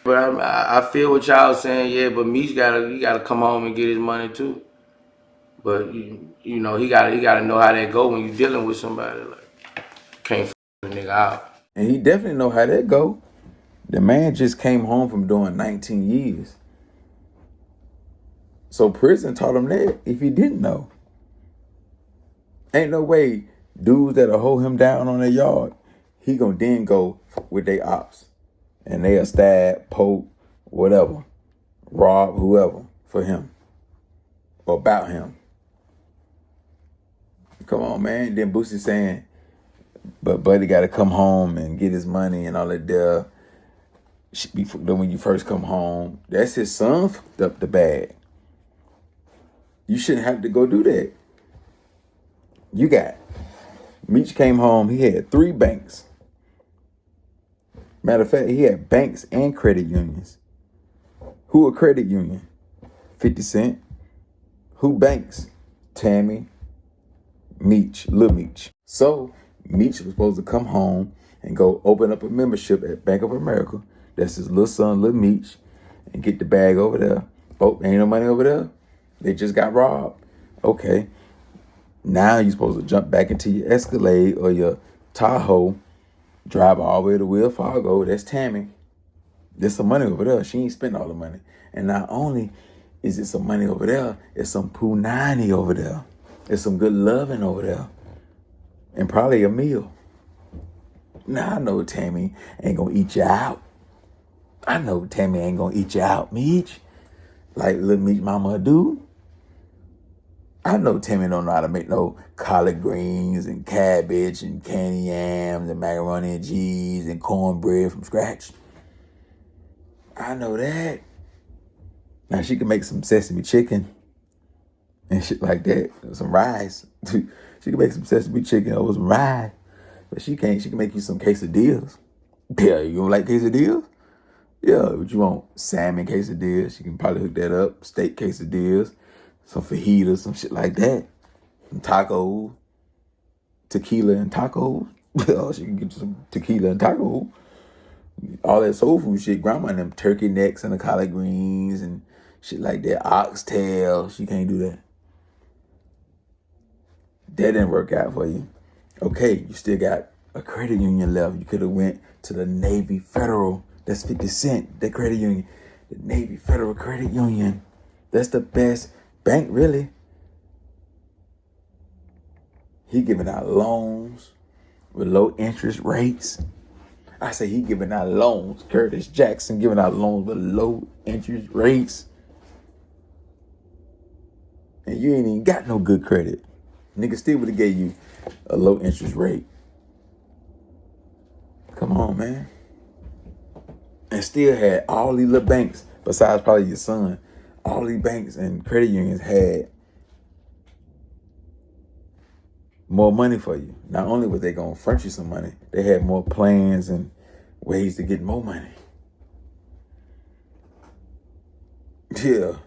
But I feel what y'all saying, yeah. But Meech he gotta come home and get his money too. But you know he gotta know how that go when you dealing with somebody like can't f a nigga out. And he definitely know how that go. The man just came home from doing 19 years. So prison taught him that if he didn't know. Ain't no way dudes that'll hold him down on their yard, he gonna then go with their ops. And they'll stab, poke, whatever, rob whoever for him or about him. Come on, man. Then Boosie saying, but Buddy got to come home and get his money and all that there. When you first come home, that's his son fucked up the bag. You shouldn't have to go do that. You got Meech came home. He had 3 banks. Matter of fact, he had banks and credit unions. Who a credit union? 50 Cent. Who banks? Tammy, Meech, Lil Meech. So Meech was supposed to come home and go open up a membership at Bank of America. That's his little son, Lil Meech, and get the bag over there. Oh, ain't no money over there. They just got robbed. Okay. Now you're supposed to jump back into your Escalade or your Tahoe, drive all the way to Will Fargo. That's Tammy. There's some money over there. She ain't spent all the money. And not only is it some money over there, it's some punani over there. There's some good loving over there. And probably a meal. Now I know Tammy ain't gonna eat you out. I know Tammy ain't gonna eat you out, Meech. Like Lil Meech mama do. I know Tammy don't know how to make no collard greens and cabbage and candy yams and macaroni and cheese and cornbread from scratch. I know that. Now she can make some sesame chicken and shit like that. Some rice. She can make some sesame chicken over some rice. But she can't. She can make you some quesadillas. Yeah, you don't like quesadillas? Yeah, but you want salmon quesadillas. She can probably hook that up. Steak quesadillas. Some fajitas, some shit like that. Some tacos. Tequila and tacos. She can get you some tequila and tacos. All that soul food shit. Grandma and them turkey necks and the collard greens and shit like that. Oxtail. She can't do that. That didn't work out for you. Okay, you still got a credit union left. You could have went to the Navy Federal. That's 50 Cent, that credit union. The Navy Federal Credit Union. That's the best bank, really. He giving out loans with low interest rates. I say he giving out loans. Curtis Jackson giving out loans with low interest rates. And you ain't even got no good credit. Nigga still would have gave you a low interest rate. Come on, man. And still had all these little banks, besides probably your son, all these banks and credit unions had more money for you. Not only were they going to front you some money, they had more plans and ways to get more money. Yeah.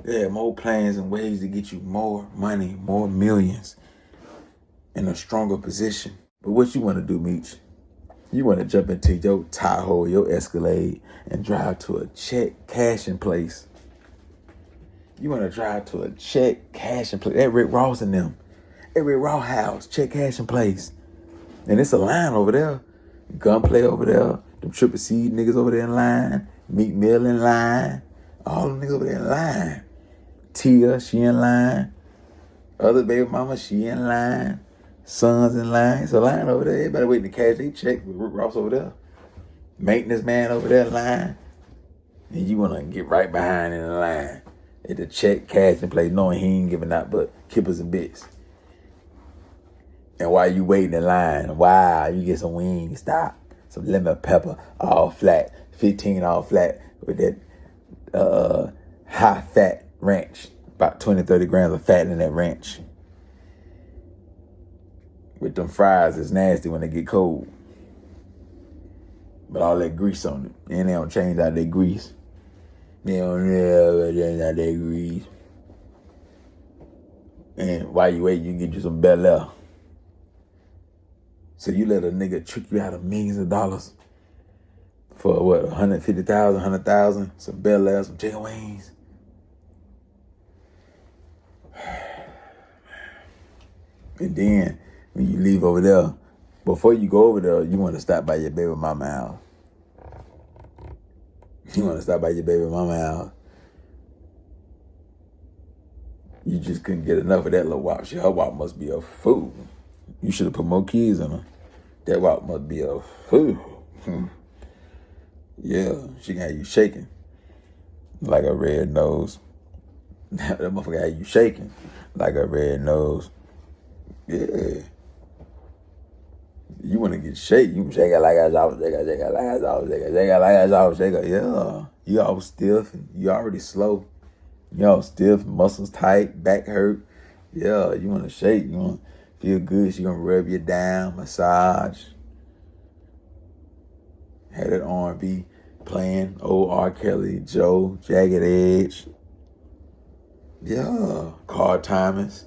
They had more plans and ways to get you more money, more millions in a stronger position. But what you want to do, Meech? You want to jump into your Tahoe, your Escalade, and drive to a check cashing place. You want to drive to a check cashing place. That Rick Ross and them. That Rick Ross house, check cashing place. And it's a line over there. Gunplay over there. Them Triple C niggas over there in line. Meek Mill in line. All them niggas over there in line. Tia, she in line. Other baby mama, she in line. Sons in line. It's a line over there. Everybody waiting to cash their check with Rick Ross over there. Maintenance man over there in line. And you want to get right behind in the line at the check cashing place, knowing he ain't giving out but kippers and bits. And while you waiting in line, wow, you get some wings, stop. Some lemon pepper, all flat. 15 all flat with that high fat ranch. About 20, 30 grams of fat in that ranch. With them fries, it's nasty when they get cold. But all that grease on it. And they don't change out their grease. They don't never change out their grease. And while you wait, you get you some Bel Air. So you let a nigga trick you out of millions of dollars for what, 150,000, 100,000, some Bel Air, some chicken wings. And then when you leave over there, before you go over there, you want to stop by your baby mama house. You want to stop by your baby mama house. You just couldn't get enough of that little wop. Her wop must be a fool. You should have put more kids in her. That wop must be a fool. Yeah, she got you shaking like a red nose. That motherfucker had you shaking like a red nose. Yeah. You want to get shake. You shake it like a dog, shake it like a dog, shake it like a dog, shake it. Yeah. You all stiff. You already slow. You all stiff, muscles tight, back hurt. Yeah, you want to shake. You want to feel good. She going to rub you down, massage. Had that R&B playing. Old R. Kelly, Joe, Jagged Edge. Yeah. Carl Thomas.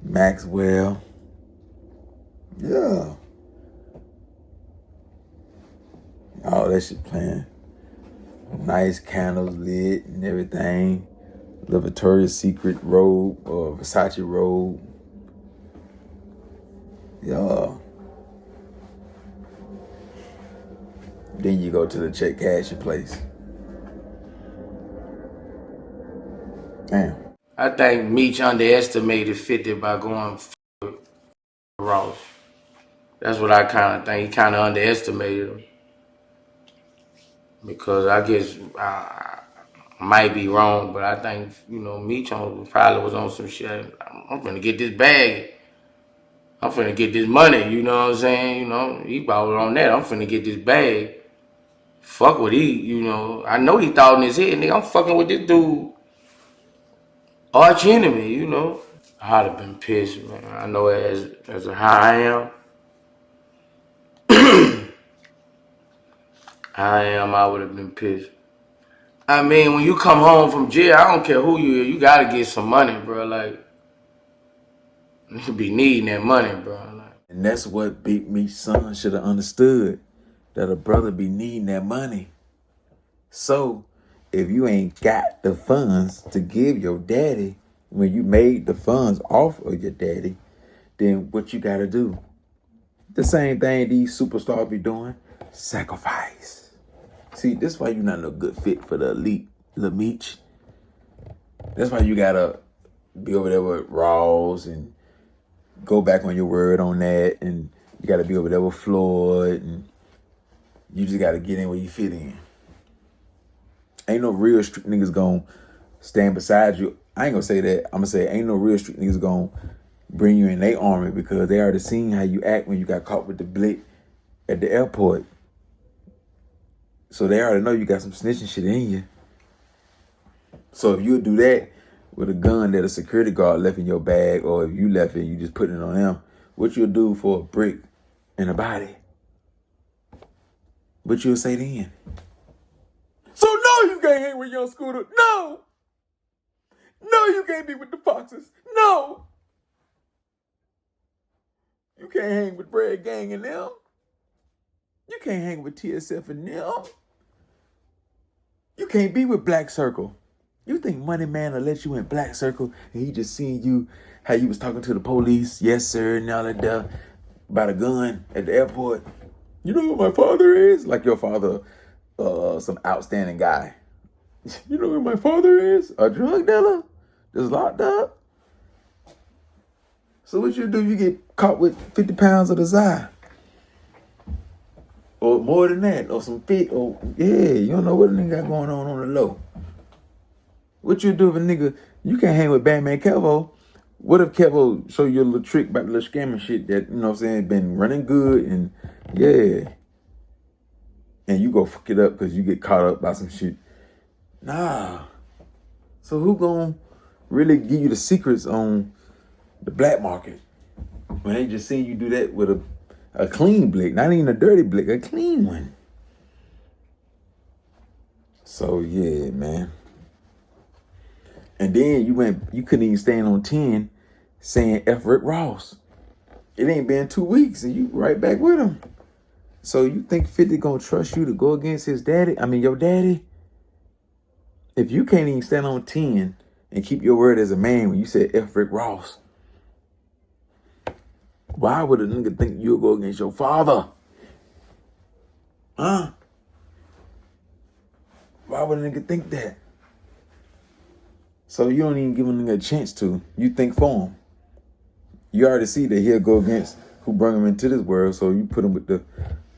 Maxwell. Yeah. All that shit playing. Nice candles lit and everything. The Victoria's Secret robe or Versace robe. Yeah. Then you go to the check cashing place. Damn. I think Meech underestimated 50 by going with Ross. That's what I kind of think. He kind of underestimated him. Because I guess I might be wrong, but I think, Meech probably was on some shit. I'm finna get this bag. I'm finna get this money, you know what I'm saying? He probably on that. I'm finna get this bag. Fuck with I know he thought in his head, nigga, I'm fucking with this dude. Arch enemy, I'd have been pissed, man. I know as a how I would have been pissed. I mean, when you come home from jail, I don't care who you are, you gotta get some money, bro. Like, you be needing that money, bro. Like, And that's what Big Meech's son should have understood. That a brother be needing that money. So, if you ain't got the funds to give your daddy, when you made the funds off of your daddy, then what you gotta do? The same thing these superstars be doing. Sacrifice. See, this is why you're not no good fit for the elite, Lil Meech. That's why you gotta be over there with Rawls and go back on your word on that, and you gotta be over there with Floyd, and you just gotta get in where you fit in. Ain't no real street niggas gonna stand beside you. I ain't gonna say that. I'm gonna say ain't no real street niggas gonna bring you in their army because they already seen how you act when you got caught with the blick at the airport. So they already know you got some snitching shit in you. So if you do that with a gun that a security guard left in your bag, or if you left it, you just putting it on them, what you'll do for a brick in a body? What you'll say then? So no, you can't hang with Young Scooter. No. No, you can't be with the Foxes. No. You can't hang with Brad Gang and them. You can't hang with TSF and them. You can't be with Black Circle. You think Money Man will let you in Black Circle and he just seeing you, how you was talking to the police, yes sir, and all that stuff, about a gun at the airport. You know who my father is? Like your father, some outstanding guy. You know who my father is? A drug dealer? Just locked up? So what you do? You get caught with 50 pounds of the Zy. Or more than that, or some fit, or yeah, you don't know what a nigga got going on the low. What you do if a nigga, you can't hang with Batman Kevo. What if Kevo show you a little trick about the little scamming shit that, you know what I'm saying, been running good and yeah. And you go fuck it up because you get caught up by some shit. Nah. So who gonna really give you the secrets on the black market when they just seen you do that with a clean blick, not even a dirty blick, a clean one? So yeah, man. And then you couldn't even stand on 10 saying F. Rick Ross. It ain't been 2 weeks and you right back with him. So you think 50 gonna trust you to go against his daddy? I mean, your daddy? If you can't even stand on 10 and keep your word as a man when you said F. Rick Ross, why would a nigga think you'll go against your father? Huh? Why would a nigga think that? So you don't even give a nigga a chance to. You think for him. You already see that he'll go against who brought him into this world, so you put him with the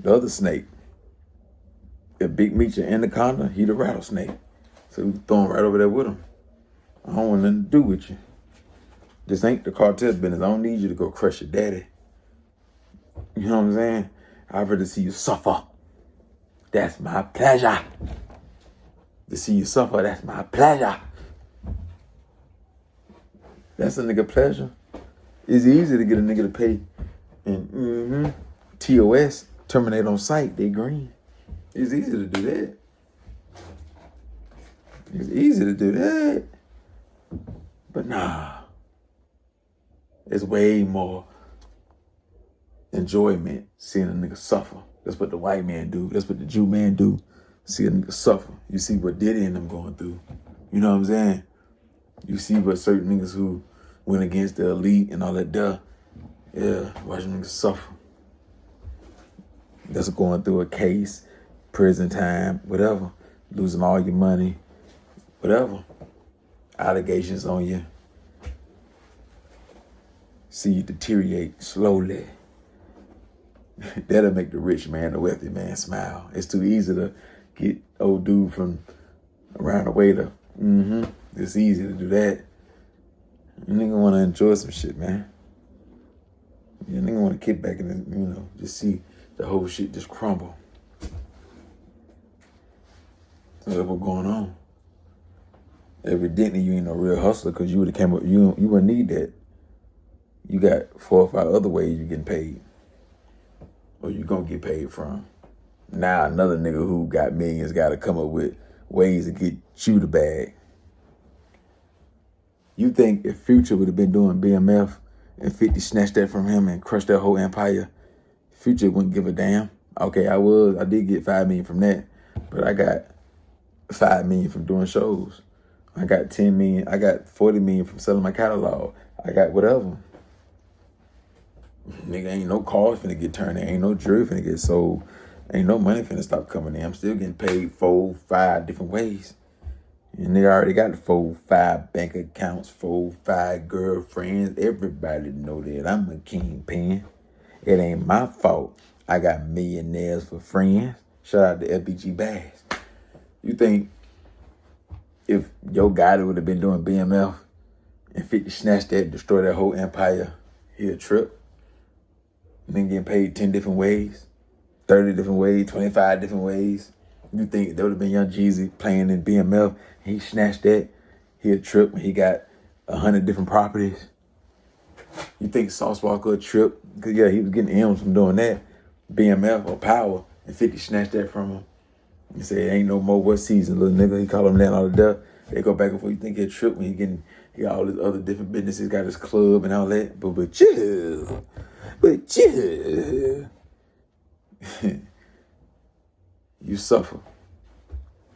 other snake. If Big Meech an anaconda, he the rattlesnake. So you throw him right over there with him. I don't want nothing to do with you. This ain't the cartel business. I don't need you to go crush your daddy. You know what I'm saying? I'd rather see you suffer. That's my pleasure. To see you suffer, that's my pleasure. That's a nigga pleasure. It's easy to get a nigga to pay. And TOS, terminate on site, they green. It's easy to do that. It's easy to do that. But nah. It's way more enjoyment seeing a nigga suffer. That's what the white man do. That's what the Jew man do. See a nigga suffer. You see what Diddy and them going through. You know what I'm saying? You see what certain niggas who went against the elite and all that duh. Yeah, watch them niggas suffer. That's going through a case, prison time, whatever. Losing all your money, whatever. Allegations on you. See you deteriorate slowly. That'll make the rich man, the wealthy man smile. It's too easy to get old dude from around the way to, it's easy to do that. You nigga want to enjoy some shit, man. You nigga want to kick back and, just see the whole shit just crumble. So that's what's going on. Evidently, you ain't no real hustler because you would have came up, you wouldn't need that. You got 4 or 5 other ways you getting paid. Or you gonna get paid from. Now another nigga who got millions got to come up with ways to get you the bag. You think if Future would have been doing BMF and 50 snatched that from him and crushed that whole empire, Future wouldn't give a damn? Okay, I did get 5 million from that, but I got 5 million from doing shows. I got 10 million, I got 40 million from selling my catalog. I got whatever. Nigga, ain't no cars finna get turned in. Ain't no jewelry finna get sold. Ain't no money finna stop coming in. I'm still getting paid 4, 5 different ways. And nigga already got the 4, 5 bank accounts, 4, 5 girlfriends. Everybody know that I'm a kingpin. It ain't my fault. I got millionaires for friends. Shout out to FBG Bass. You think if your guy that would have been doing BMF and 50 snatched that, destroy that whole empire, he'll trip? Nigga getting paid 10 different ways, 30 different ways, 25 different ways. You think there would have been Young Jeezy playing in BMF, he snatched that, he'll trip when he got 100 different properties. You think Sauce Walker would trip? Because yeah, he was getting M's from doing that, BMF or Power, and 50 snatched that from him. You say, ain't no more what season, little nigga. He call him that all the death. They go back and forth. You think he'll trip when he got all his other different businesses, got his club and all that. But chill. But chill. You suffer.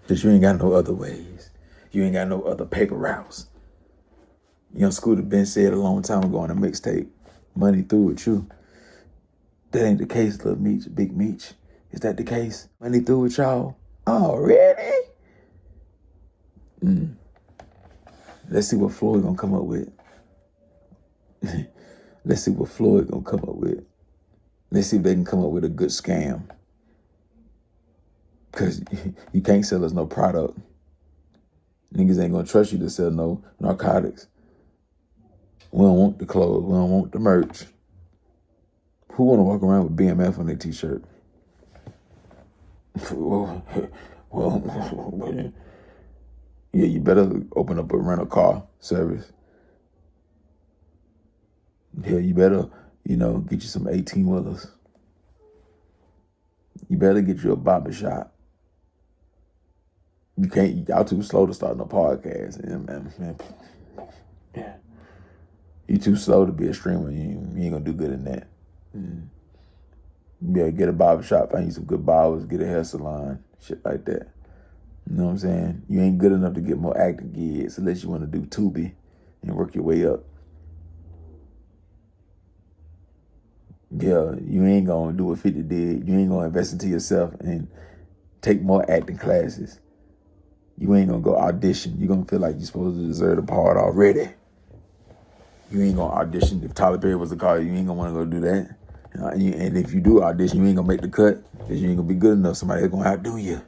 Because you ain't got no other ways. You ain't got no other paper routes. Young Scooter been said a long time ago on a mixtape, money through with you. That ain't the case, Lil Meech, Big Meech. Is that the case? Money through with y'all? Oh, really? Let's see what Floyd gonna come up with. Let's see what Floyd gonna come up with. Let's see if they can come up with a good scam. Because you can't sell us no product. Niggas ain't gonna trust you to sell no narcotics. We don't want the clothes. We don't want the merch. Who wanna walk around with BMF on their t-shirt? Well, yeah, you better open up a rental car service. Yeah, you better, get you some 18-wheelers. You better get you a barber shop. You can't, y'all too slow to start no podcast. Yeah. You too slow to be a streamer. You ain't gonna do good in that. Yeah, get a barber shop, find you some good barbers, get a hair salon, shit like that. You know what I'm saying? You ain't good enough to get more acting gigs unless you want to do Tubi and work your way up. Yeah, you ain't gonna do what 50 did. You ain't gonna invest into yourself and take more acting classes. You ain't gonna go audition. You're gonna feel like you're supposed to deserve the part already. You ain't gonna audition. If Tyler Perry was to call you, you ain't gonna wanna go do that. And if you do audition, you ain't gonna make the cut because you ain't gonna be good enough. Somebody's gonna outdo you.